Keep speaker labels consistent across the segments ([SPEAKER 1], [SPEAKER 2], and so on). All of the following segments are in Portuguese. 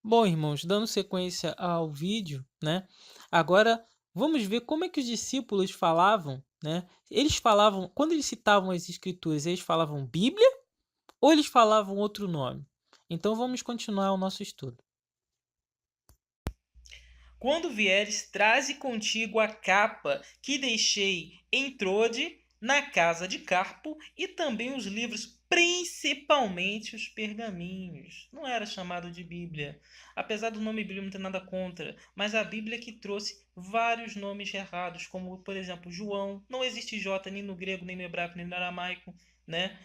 [SPEAKER 1] Bom, irmãos, dando sequência ao vídeo, né? Agora vamos ver como é que os discípulos falavam, né? Eles falavam, quando eles citavam as escrituras, eles falavam Bíblia ou eles falavam outro nome? Então vamos continuar o nosso estudo.
[SPEAKER 2] Quando vieres, traze contigo a capa que deixei em Trode, na casa de Carpo, e também os livros, principalmente os pergaminhos. Não era chamado de Bíblia. Apesar do nome Bíblia não ter nada contra, mas a Bíblia que trouxe vários nomes errados, como, por exemplo, João. Não existe J nem no grego, nem no hebraico, nem no aramaico. Né?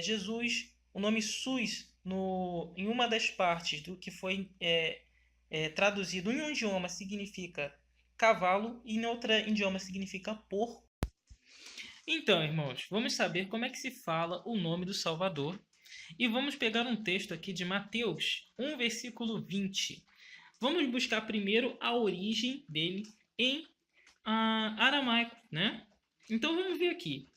[SPEAKER 2] Jesus, o nome SUS, em uma das partes do que foi traduzido em um idioma significa cavalo e em outro idioma significa porco. Então, irmãos, vamos saber como é que se fala o nome do Salvador. E vamos pegar um texto aqui de Mateus 1, versículo 20. Vamos buscar primeiro a origem dele em aramaico, né? Então vamos ver aqui.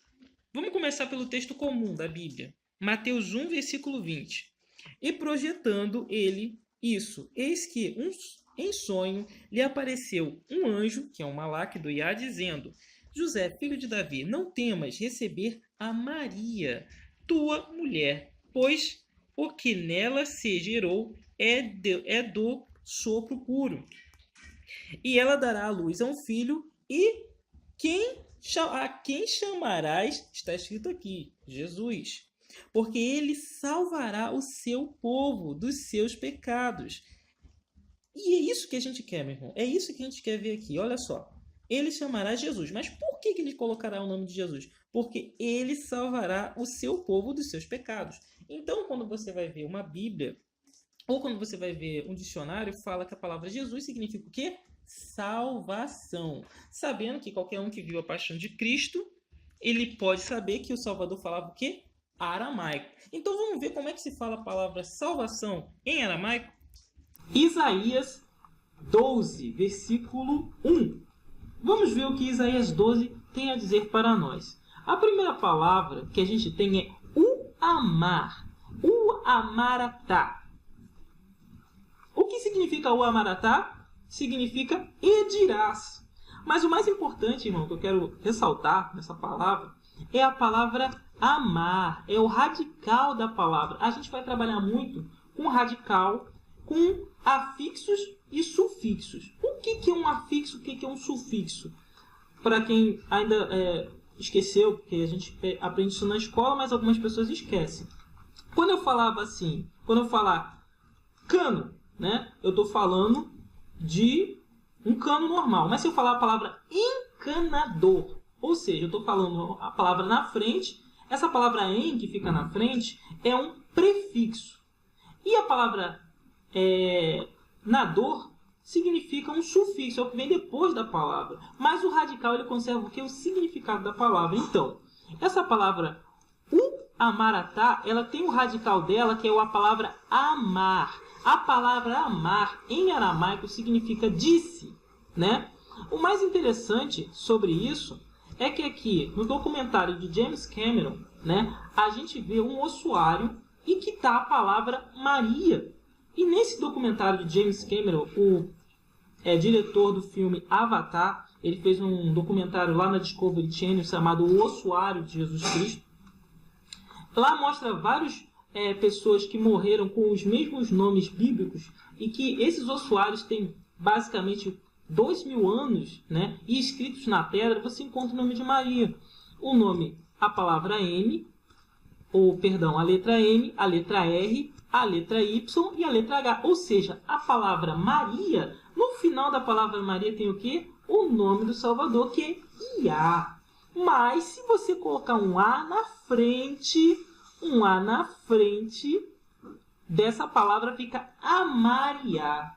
[SPEAKER 2] Vamos começar pelo texto comum da Bíblia. Mateus 1, versículo 20. E projetando ele isso, eis que em sonho lhe apareceu um anjo, que é um malaque do Iá, dizendo: José, filho de Davi, não temas receber a Maria, tua mulher, pois o que nela se gerou é do sopro puro. E ela dará à luz a um filho, e a quem chamarás, está escrito aqui, Jesus. Porque ele salvará o seu povo dos seus pecados. E é isso que a gente quer, meu irmão. É isso que a gente quer ver aqui. Olha só. Ele chamará Jesus. Mas por que ele colocará o nome de Jesus? Porque ele salvará o seu povo dos seus pecados. Então, quando você vai ver uma Bíblia, ou quando você vai ver um dicionário, fala que a palavra Jesus significa o quê? Salvação. Sabendo que qualquer um que viu a paixão de Cristo, ele pode saber que o Salvador falava o quê? Aramaico. Então vamos ver como é que se fala a palavra salvação em aramaico? Isaías 12, versículo 1. Vamos ver o que Isaías 12 tem a dizer para nós. A primeira palavra que a gente tem é o amar. O amaratá. O que significa o amaratá? Significa e dirás. Mas o mais importante, irmão, que eu quero ressaltar nessa palavra, é a palavra amar. É o radical da palavra. A gente vai trabalhar muito com radical, com afixos e sufixos. O que é um afixo? O que é um sufixo? Para quem ainda esqueceu, porque a gente aprende isso na escola, mas algumas pessoas esquecem. Quando eu falava assim, quando eu falar cano, né? Eu estou falando de um cano normal. Mas se eu falar a palavra encanador, ou seja, eu estou falando a palavra na frente, essa palavra em que fica na frente é um prefixo. E a palavra nador significa um sufixo, é o que vem depois da palavra. Mas o radical ele conserva o que? O significado da palavra. Então, essa palavra amaratá, ela tem o radical dela, que é a palavra amar. A palavra amar em aramaico significa disse, né? O mais interessante sobre isso é que aqui no documentário de James Cameron, né, a gente vê um ossuário e que está a palavra Maria. E nesse documentário de James Cameron, o diretor do filme Avatar, ele fez um documentário lá na Discovery Channel chamado O Ossuário de Jesus Cristo. Lá mostra várias pessoas que morreram com os mesmos nomes bíblicos e que esses ossuários têm basicamente 2.000 anos, né? E escritos na pedra você encontra o nome de Maria. O nome, a palavra M, ou perdão, a letra M, a letra R, a letra Y e a letra H. Ou seja, a palavra Maria, no final da palavra Maria tem o quê? O nome do Salvador, que é Iá. Mas se você colocar um A na frente, dessa palavra fica amariá.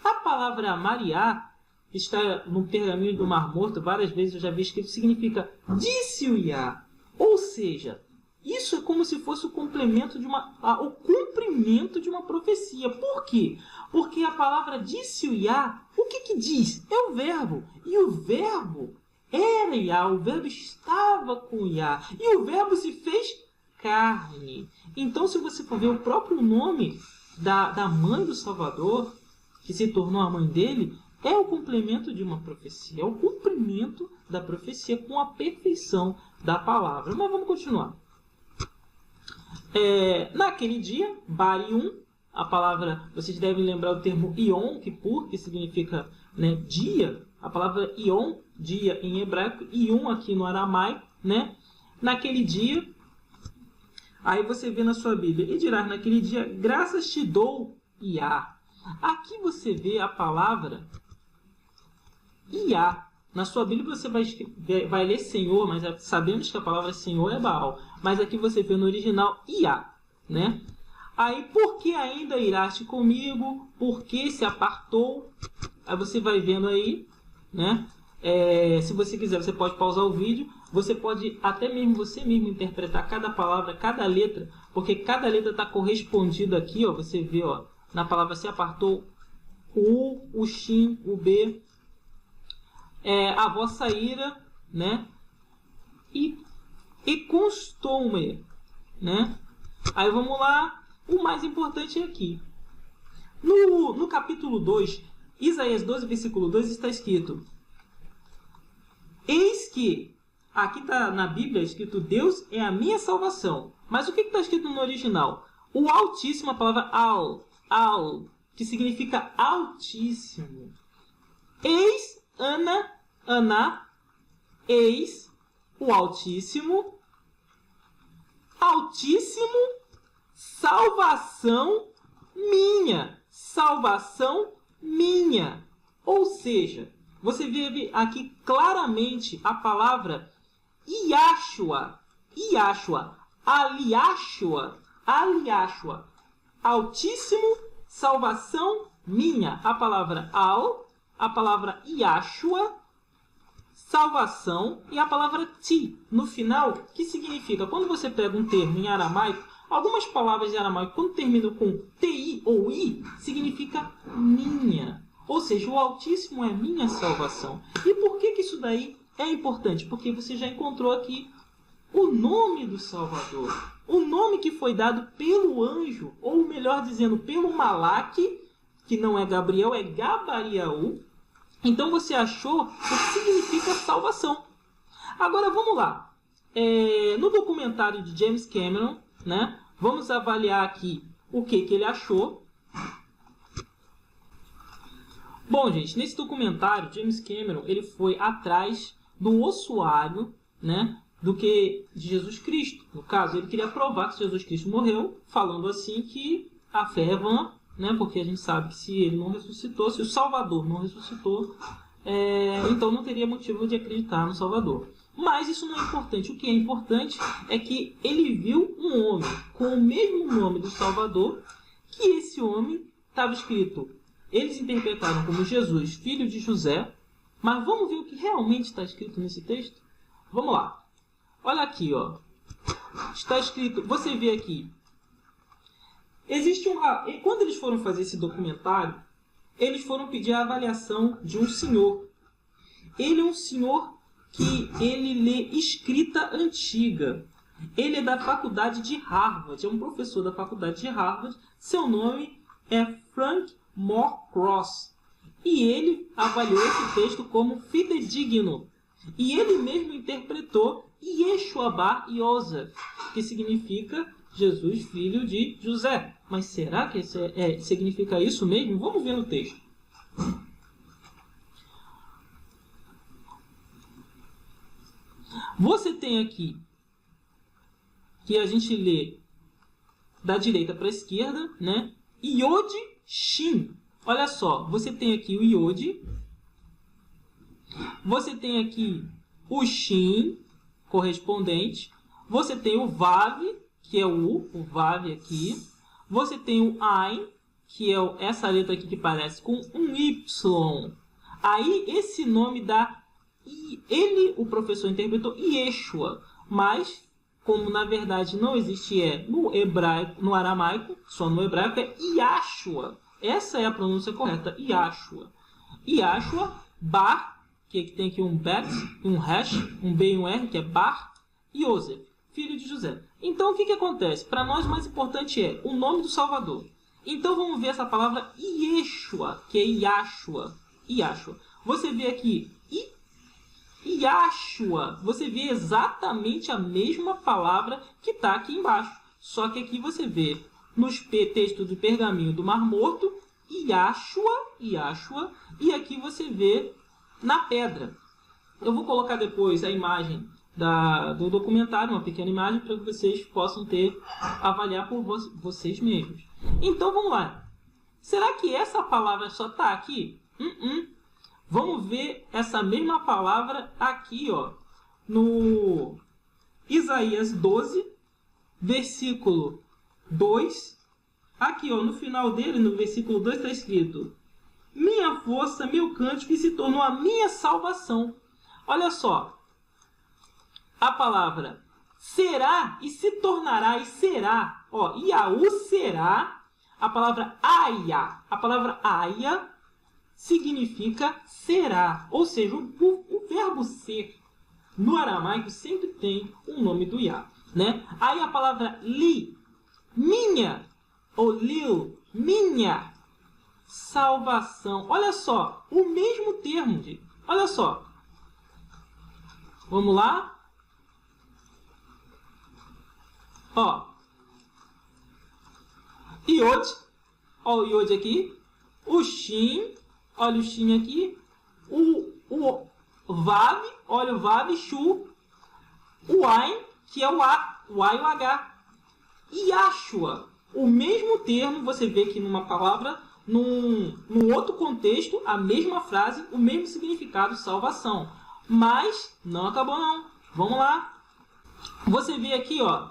[SPEAKER 2] A palavra amariá está no pergaminho do Mar Morto, várias vezes eu já vi escrito, significa disse o Iá. Ou seja, isso é como se fosse o complemento o cumprimento de uma profecia. Por quê? Porque a palavra disse o Iá, o que diz? É o verbo. E o verbo era Iá, o verbo estava com Iá. E o verbo se fez carne. Então, se você for ver o próprio nome
[SPEAKER 1] da mãe do Salvador, que se tornou a mãe dele, é o complemento de uma profecia. É o cumprimento da profecia com a perfeição da palavra. Mas vamos continuar. Naquele dia, Barium, a palavra, vocês devem lembrar o termo Yom Kippur, que significa, né, dia. A palavra Yom, dia em hebraico, Yom aqui no aramaico, né? Naquele dia, aí você vê na sua Bíblia, e dirás naquele dia, graças te dou, Iá. Aqui você vê a palavra Iá. Na sua Bíblia você vai ler Senhor, mas sabemos que a palavra Senhor é Baal. Mas aqui você vê no original Iá, né? Aí, por que ainda iraste comigo? Por que se apartou? Aí você vai vendo aí, né? Se você quiser, você pode pausar o vídeo. Você pode até mesmo você mesmo interpretar cada palavra, cada letra, porque cada letra está correspondida aqui, ó. Você vê, ó, na palavra se apartou o U, o Shin, o B, a vossa ira, né? E constou-me, né? Aí vamos lá. O mais importante é aqui. No capítulo 2, Isaías 12, versículo 2, está escrito: eis que, aqui está na Bíblia escrito, Deus é a minha salvação. Mas o que está escrito no original? O Altíssimo, a palavra al, que significa Altíssimo. Eis, Ana, eis, o Altíssimo, Altíssimo, salvação minha. Ou seja, você vê aqui claramente a palavra Yahshua, Aliashua, Altíssimo, salvação minha. A palavra a palavra Yahshua, salvação, e a palavra ti no final, que significa, quando você pega um termo em aramaico, algumas palavras em aramaico, quando terminam com ti ou i, significa minha. Ou seja, o Altíssimo é minha salvação. E por que isso daí é importante? Porque você já encontrou aqui o nome do Salvador. O nome que foi dado pelo anjo, ou melhor dizendo, pelo Malaque, que não é Gabriel, é Gabariaú. Então você achou o que significa salvação. Agora vamos lá. No documentário de James Cameron, né, vamos avaliar aqui o que ele achou. Bom, gente, nesse documentário, James Cameron ele foi atrás do ossuário, né, de Jesus Cristo. No caso, ele queria provar que Jesus Cristo morreu, falando assim que a fé é vã, né, porque a gente sabe que se ele não ressuscitou, se o Salvador não ressuscitou, então não teria motivo de acreditar no Salvador. Mas isso não é importante. O que é importante é que ele viu um homem com o mesmo nome do Salvador, que esse homem estava escrito, eles interpretaram como Jesus, filho de José, mas vamos ver o que realmente está escrito nesse texto? Vamos lá. Olha aqui, ó. Está escrito, você vê aqui, existe e quando eles foram fazer esse documentário, eles foram pedir a avaliação de um senhor. Ele é um senhor que ele lê escrita antiga. Ele é da faculdade de Harvard, é um professor da faculdade de Harvard. Seu nome é Frank Moorcross. E ele avaliou esse texto como fidedigno. E ele mesmo interpretou Yeshua Bar Yosef, que significa Jesus, filho de José. Mas será que significa isso mesmo? Vamos ver no texto. Você tem aqui, que a gente lê da direita para a esquerda, né? Yod Shin. Olha só, você tem aqui o Yod. Você tem aqui o Shin, correspondente. Você tem o Vav, que é o Vav aqui. Você tem o Ain, que é essa letra aqui que parece com um Y. Aí esse nome dá, o professor interpretou Yeshua, mas como na verdade não existe no hebraico, no aramaico, só no hebraico é Yahshua. Essa é a pronúncia correta, Yahshua. Yahshua, Bar, que tem aqui um bet, um hash, um B e um R, que é Bar, e Yosef, filho de José. Então o que acontece? Para nós o mais importante é o nome do Salvador. Então vamos ver essa palavra Yeshua, que é Yashua. Yashua. Você vê aqui Yashua. Você vê exatamente a mesma palavra que está aqui embaixo. Só que aqui você vê nos textos do pergaminho do Mar Morto, Yashua, Yashua, e aqui você vê na pedra. Eu vou colocar depois a imagem do documentário, uma pequena imagem, para que vocês possam avaliar por vocês mesmos. Então vamos lá. Será que essa palavra só está aqui? Vamos ver essa mesma palavra aqui, ó, no Isaías 12, versículo 2. Aqui, ó, no final dele, no versículo 2, está escrito: minha força, meu cântico, que se tornou a minha salvação. Olha só, a palavra será e se tornará e será. Ó, Iaú será. A palavra aia significa será. Ou seja, o verbo ser no aramaico sempre tem o nome do Iá, né? Aí a palavra li, minha, ou lil, minha salvação. Olha só, o mesmo termo, gente. Olha só. Vamos lá. Ó. Iod. Ó o Iod aqui. O Shin. Olha o Shin aqui. O Vav. Olha o Vav. Shu. O Ain, que é o A. O A e o H. Yashua. O mesmo termo, você vê aqui numa palavra, num outro contexto, a mesma frase, o mesmo significado, salvação. Mas não acabou não. Vamos lá. Você vê aqui, ó,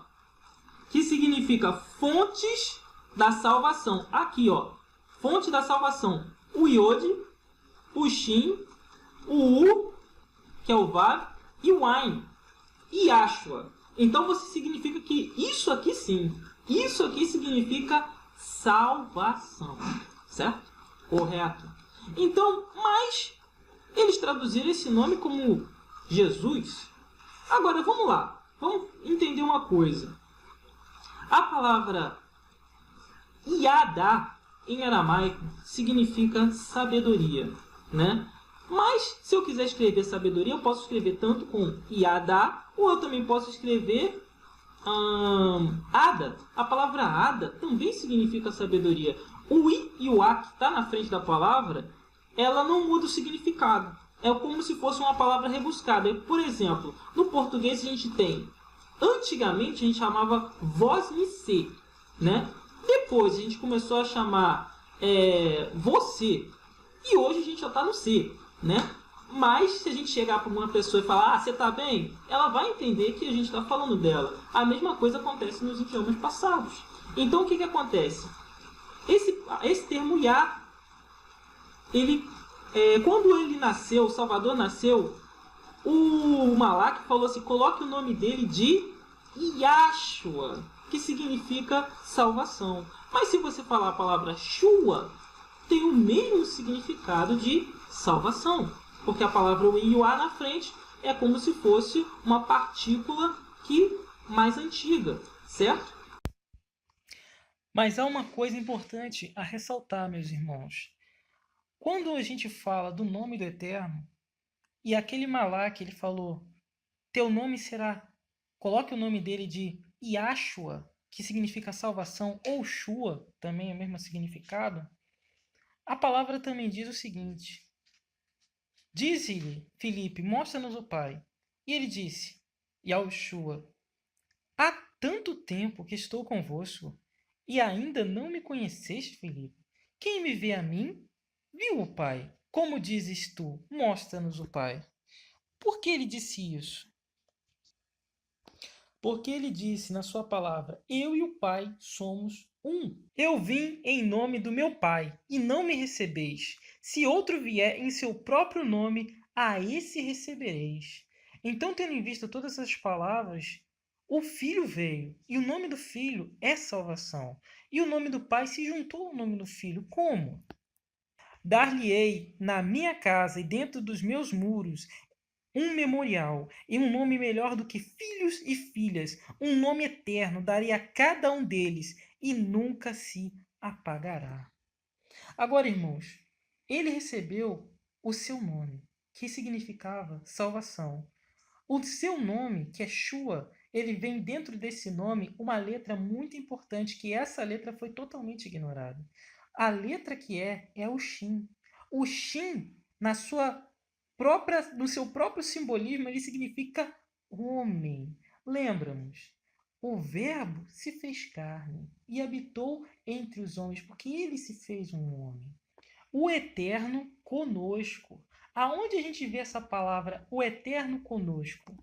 [SPEAKER 1] que significa fontes da salvação. Aqui, ó, fonte da salvação. O Iod, o Shin, o U, que é o Vav, e o Ain. Yashua. Então você significa que isso aqui sim. Isso aqui significa salvação. Certo? Correto. Então, mas eles traduziram esse nome como Jesus. Agora, vamos lá. Vamos entender uma coisa. A palavra Yadá, em aramaico, significa sabedoria, né? Mas, se eu quiser escrever sabedoria, eu posso escrever tanto com Yadá, ou eu também posso escrever Ada. A palavra Ada também significa sabedoria. O I e o A que está na frente da palavra, ela não muda o significado. É como se fosse uma palavra rebuscada. Por exemplo, no português a gente tem... Antigamente a gente chamava voz me ser, né? Depois a gente começou a chamar você. E hoje a gente já está no ser, né? Mas se a gente chegar para uma pessoa e falar, você está bem? Ela vai entender que a gente está falando dela. A mesma coisa acontece nos idiomas passados. Então o que acontece? Esse termo Yah, quando ele nasceu, o Salvador nasceu, o Malak falou assim, coloque o nome dele de Yashua, que significa salvação. Mas se você falar a palavra Shua, tem o mesmo significado de salvação. Porque a palavra o I e o A na frente é como se fosse uma partícula mais antiga, certo?
[SPEAKER 2] Mas há uma coisa importante a ressaltar, meus irmãos. Quando a gente fala do nome do Eterno, e aquele Malak, ele falou, teu nome será... Coloque o nome dele de Yashua, que significa salvação, ou Shua, também é o mesmo significado. A palavra também diz o seguinte: disse-lhe Filipe, mostra-nos o Pai. E ele disse, Yahushua, há tanto tempo que estou convosco, e ainda não me conheceste, Filipe? Quem me vê a mim, viu o Pai. Como dizes tu, mostra-nos o Pai. Por que ele disse isso? Porque ele disse na sua palavra, eu e o Pai somos um. Eu vim em nome do meu Pai, e não me recebeis. Se outro vier em seu próprio nome, a esse recebereis. Então, tendo em vista todas essas palavras, o Filho veio, e o nome do Filho é salvação. E o nome do Pai se juntou ao nome do Filho. Como? Dar-lhe-ei na minha casa e dentro dos meus muros um memorial e um nome melhor do que filhos e filhas, um nome eterno darei a cada um deles, e nunca se apagará. Agora, irmãos, ele recebeu o seu nome, que significava salvação. O seu nome, que é Shua, ele vem dentro desse nome uma letra muito importante, que essa letra foi totalmente ignorada. A letra que é o Shin. O Shin, no seu próprio simbolismo, ele significa homem. Lembra-nos, o Verbo se fez carne e habitou entre os homens, porque ele se fez um homem. O Eterno conosco. Aonde a gente vê essa palavra, o Eterno conosco?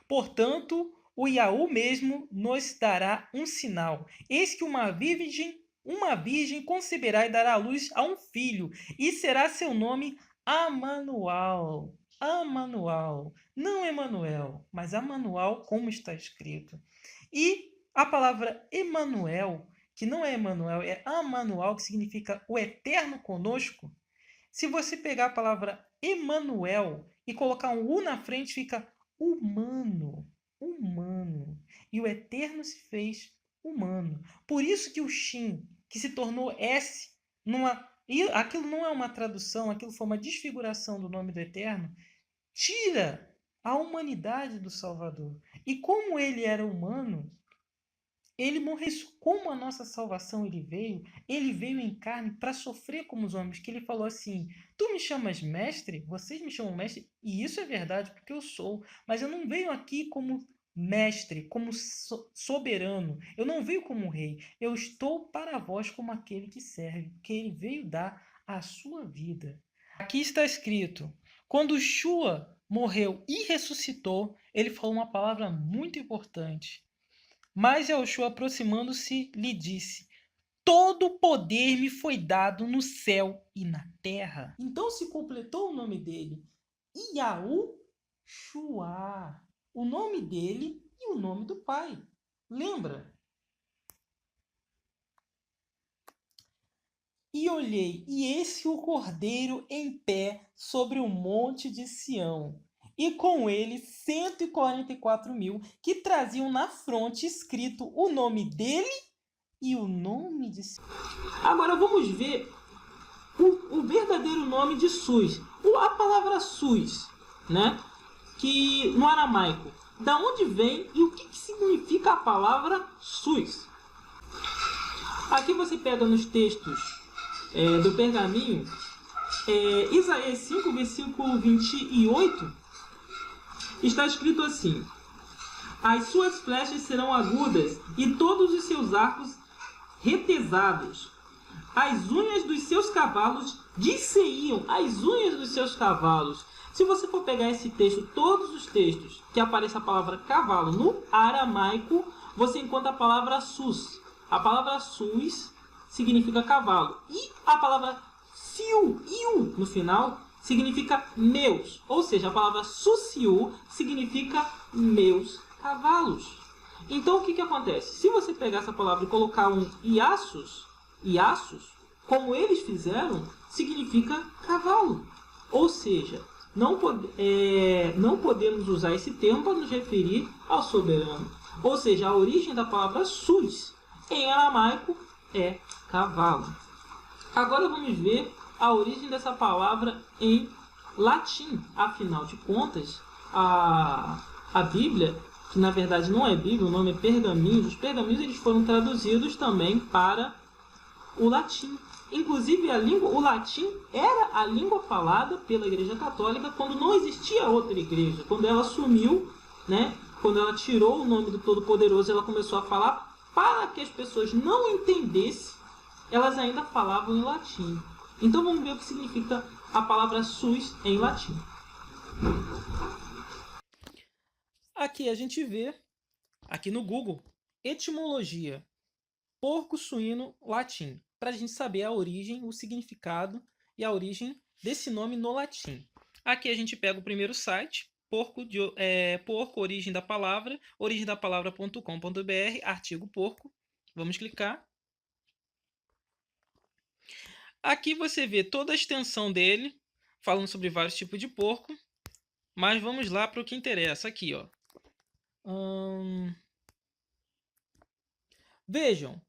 [SPEAKER 2] Portanto, o Yahu mesmo nos dará um sinal. Eis que uma virgem conceberá e dará à luz a um filho, e será seu nome Amanuel. Amanuel. Não Emanuel, mas Amanuel, como está escrito. E a palavra Emanuel, que não é Emanuel, é Amanuel, que significa o eterno conosco. Se você pegar a palavra Emanuel e colocar um U na frente, fica humano. Humano. E o eterno se fez humano. Por isso que o Shin, que se tornou S, e aquilo não é uma tradução, aquilo foi uma desfiguração do nome do eterno, tira a humanidade do Salvador. E como ele era humano, ele morreu. Como a nossa salvação ele veio em carne para sofrer como os homens. Que ele falou assim: tu me chamas mestre? Vocês me chamam mestre? E isso é verdade, porque eu sou. Mas eu não venho aqui como mestre, como soberano. Eu não venho como rei. Eu estou para vós como aquele que serve, que ele veio dar a sua vida. Aqui está escrito: quando Shua morreu e ressuscitou, ele falou uma palavra muito importante. Mas Yahushua, aproximando-se, lhe disse: todo o poder me foi dado no céu e na terra. Então se completou o nome dele, Yahushua, o nome dele e o nome do Pai. Lembra? E olhei, e eis o Cordeiro em pé sobre o monte de Sião, e com ele 144.000 que traziam na fronte escrito o nome dele e o nome de Sião. Agora vamos ver o verdadeiro nome de Sus. A palavra Sus, né? Que no aramaico, da onde vem e o que significa a palavra Sus? Aqui você pega nos textos do pergaminho, Isaías 5, versículo 28, está escrito assim: as suas flechas serão agudas e todos os seus arcos retesados. As unhas dos seus cavalos disseiam as unhas dos seus cavalos. Se você for pegar esse texto, todos os textos que aparece a palavra cavalo no aramaico, você encontra a palavra sus. A palavra sus significa cavalo. E a palavra siu, iu, no final, significa meus. Ou seja, a palavra susiu significa meus cavalos. Então, o que acontece? Se você pegar essa palavra e colocar um iassus, como eles fizeram, significa cavalo. Ou seja, não podemos usar esse termo para nos referir ao soberano. Ou seja, a origem da palavra sus em aramaico é cavalo. Agora vamos ver a origem dessa palavra em latim. Afinal de contas, a Bíblia, que na verdade não é Bíblia, o nome é pergaminhos. Os pergaminhos eles foram traduzidos também para o latim. Inclusive, o latim era a língua falada pela Igreja Católica quando não existia outra igreja. Quando ela sumiu, né? Quando ela tirou o nome do Todo-Poderoso, ela começou a falar para que as pessoas não entendessem, elas ainda falavam em latim. Então vamos ver o que significa a palavra sus em latim. Aqui a gente vê, aqui no Google, etimologia, porco suíno latim, para a gente saber a origem, o significado e a origem desse nome no latim. Aqui a gente pega o primeiro site, porco, origem da palavra, origemdapalavra.com.br, artigo porco. Vamos clicar. Aqui você vê toda a extensão dele, falando sobre vários tipos de porco. Mas vamos lá para o que interessa aqui, ó.
[SPEAKER 1] Vejam,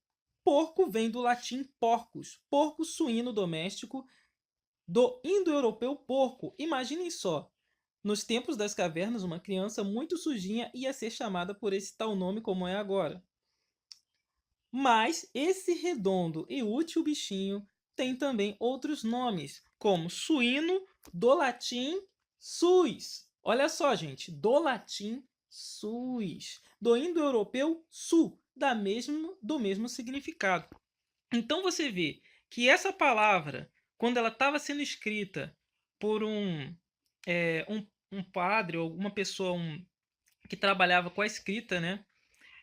[SPEAKER 1] porco vem do latim porcus, porco suíno doméstico, do indo-europeu porco. Imaginem só, nos tempos das cavernas, uma criança muito sujinha ia ser chamada por esse tal nome como é agora. Mas esse redondo e útil bichinho tem também outros nomes, como suíno, do latim sus. Olha só, gente, do latim sus, do indo-europeu su, do mesmo significado. Então você vê que essa palavra, quando ela estava sendo escrita por um padre ou uma pessoa que trabalhava com a escrita, né?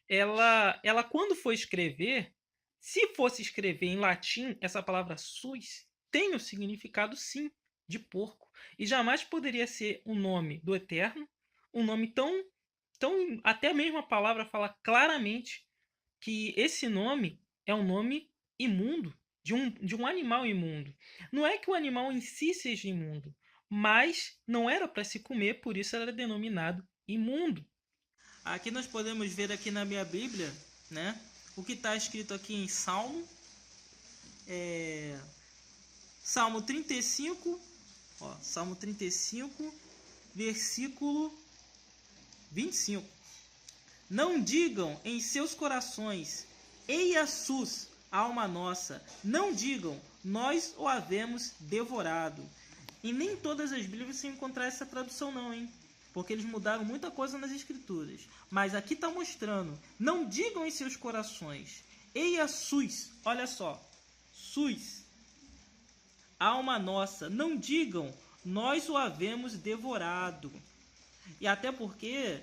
[SPEAKER 1] Ela quando for escrever, se fosse escrever em latim, essa palavra sus tem o significado sim de porco e jamais poderia ser um nome do Eterno, um nome tão até mesmo a palavra fala claramente que esse nome é um nome imundo, de um animal imundo. Não é que o animal em si seja imundo, mas não era para se comer, por isso era denominado imundo. Aqui nós podemos ver aqui na minha Bíblia, né, o que está escrito aqui em Salmo 35, Salmo 35, versículo 25. Não digam em seus corações, eia sus, alma nossa. Não digam, nós o havemos devorado. E nem todas as Bíblias você encontrar essa tradução não, hein? Porque eles mudaram muita coisa nas escrituras. Mas aqui está mostrando, não digam em seus corações, eia sus, olha só, sus, alma nossa. Não digam, nós o havemos devorado. E até porque...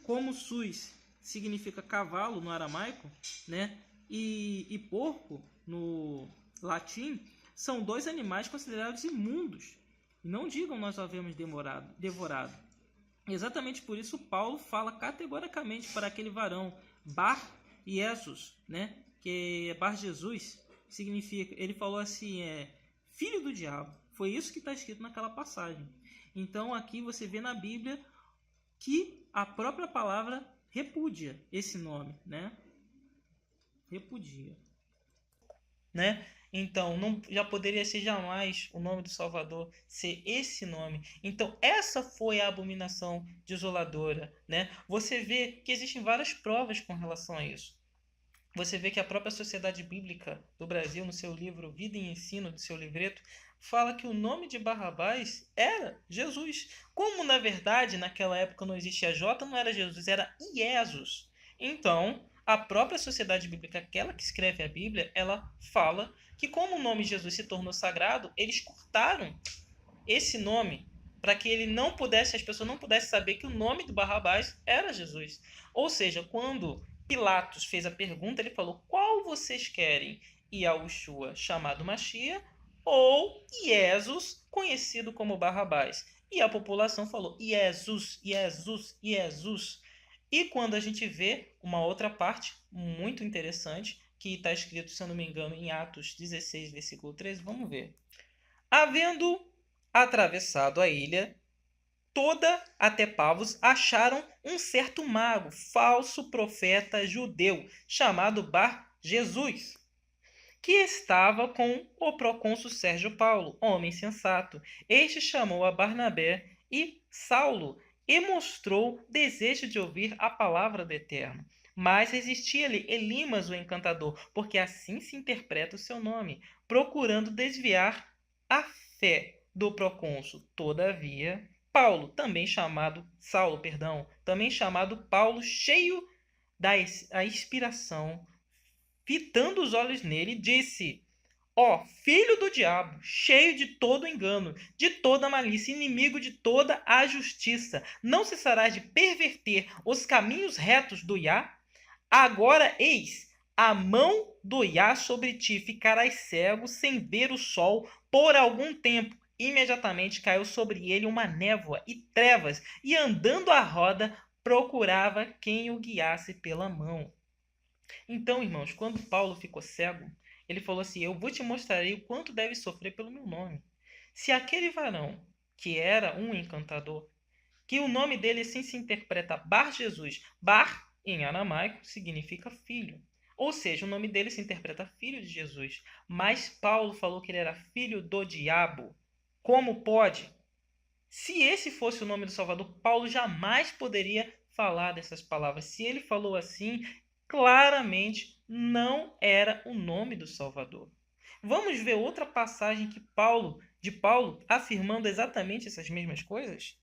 [SPEAKER 1] como sus significa cavalo no aramaico, né? E porco no latim, são dois animais considerados imundos. Não digam nós havemos devorado. Exatamente por isso Paulo fala categoricamente para aquele varão Bar Jesus, né? Que é Bar Jesus, significa, ele falou assim, filho do diabo. Foi isso que está escrito naquela passagem. Então aqui você vê na Bíblia que a própria palavra repudia esse nome, né? Repudia. Né? Então, não, já poderia ser jamais o nome do Salvador ser esse nome. Então, essa foi a abominação desoladora, né? Você vê que existem várias provas com relação a isso. Você vê que a própria Sociedade Bíblica do Brasil, no seu livro Vida e Ensino, do seu livreto, fala que o nome de Barrabás era Jesus. Como, na verdade, naquela época não existia J, não era Jesus, era Iesus. Então, a própria Sociedade Bíblica, aquela que escreve a Bíblia, ela fala que como o nome Jesus se tornou sagrado, eles cortaram esse nome para que ele não pudesse, as pessoas não pudessem saber que o nome do Barrabás era Jesus. Ou seja, quando Pilatos fez a pergunta, ele falou: qual vocês querem? Yahushua, chamado Machia, ou Jesus, conhecido como Barrabás? E a população falou: Jesus, Jesus, Jesus. E quando a gente vê uma outra parte muito interessante, que está escrito, se eu não me engano, em Atos 16, versículo 13, vamos ver. Havendo atravessado a ilha toda até Pavos, acharam um certo mago, falso profeta judeu, chamado Bar Jesus, que estava com o procônsul Sérgio Paulo, homem sensato. Este chamou a Barnabé e Saulo e mostrou desejo de ouvir a palavra do Eterno. Mas resistia-lhe Elimas, o encantador, porque assim se interpreta o seu nome, procurando desviar a fé do procônsul. Todavia, Saulo, também chamado Paulo, cheio da inspiração, fitando os olhos nele, disse: ó, filho do diabo, cheio de todo engano, de toda malícia, inimigo de toda a justiça, não cessarás de perverter os caminhos retos do Iá? Agora, eis, a mão do Iá sobre ti, ficarás cego, sem ver o sol, por algum tempo. Imediatamente caiu sobre ele uma névoa e trevas, e andando à roda, procurava quem o guiasse pela mão. Então, irmãos, quando Paulo ficou cego, ele falou assim: eu vou te mostrar o quanto deve sofrer pelo meu nome. Se aquele varão, que era um encantador, que o nome dele assim se interpreta Bar Jesus, Bar
[SPEAKER 2] em aramaico, significa filho. Ou seja, o nome dele se interpreta filho de Jesus. Mas Paulo falou que ele era filho do diabo. Como pode? Se esse fosse o nome do Salvador, Paulo jamais poderia falar dessas palavras. Se ele falou assim, claramente não era o nome do Salvador. Vamos ver outra passagem de Paulo afirmando exatamente essas mesmas coisas?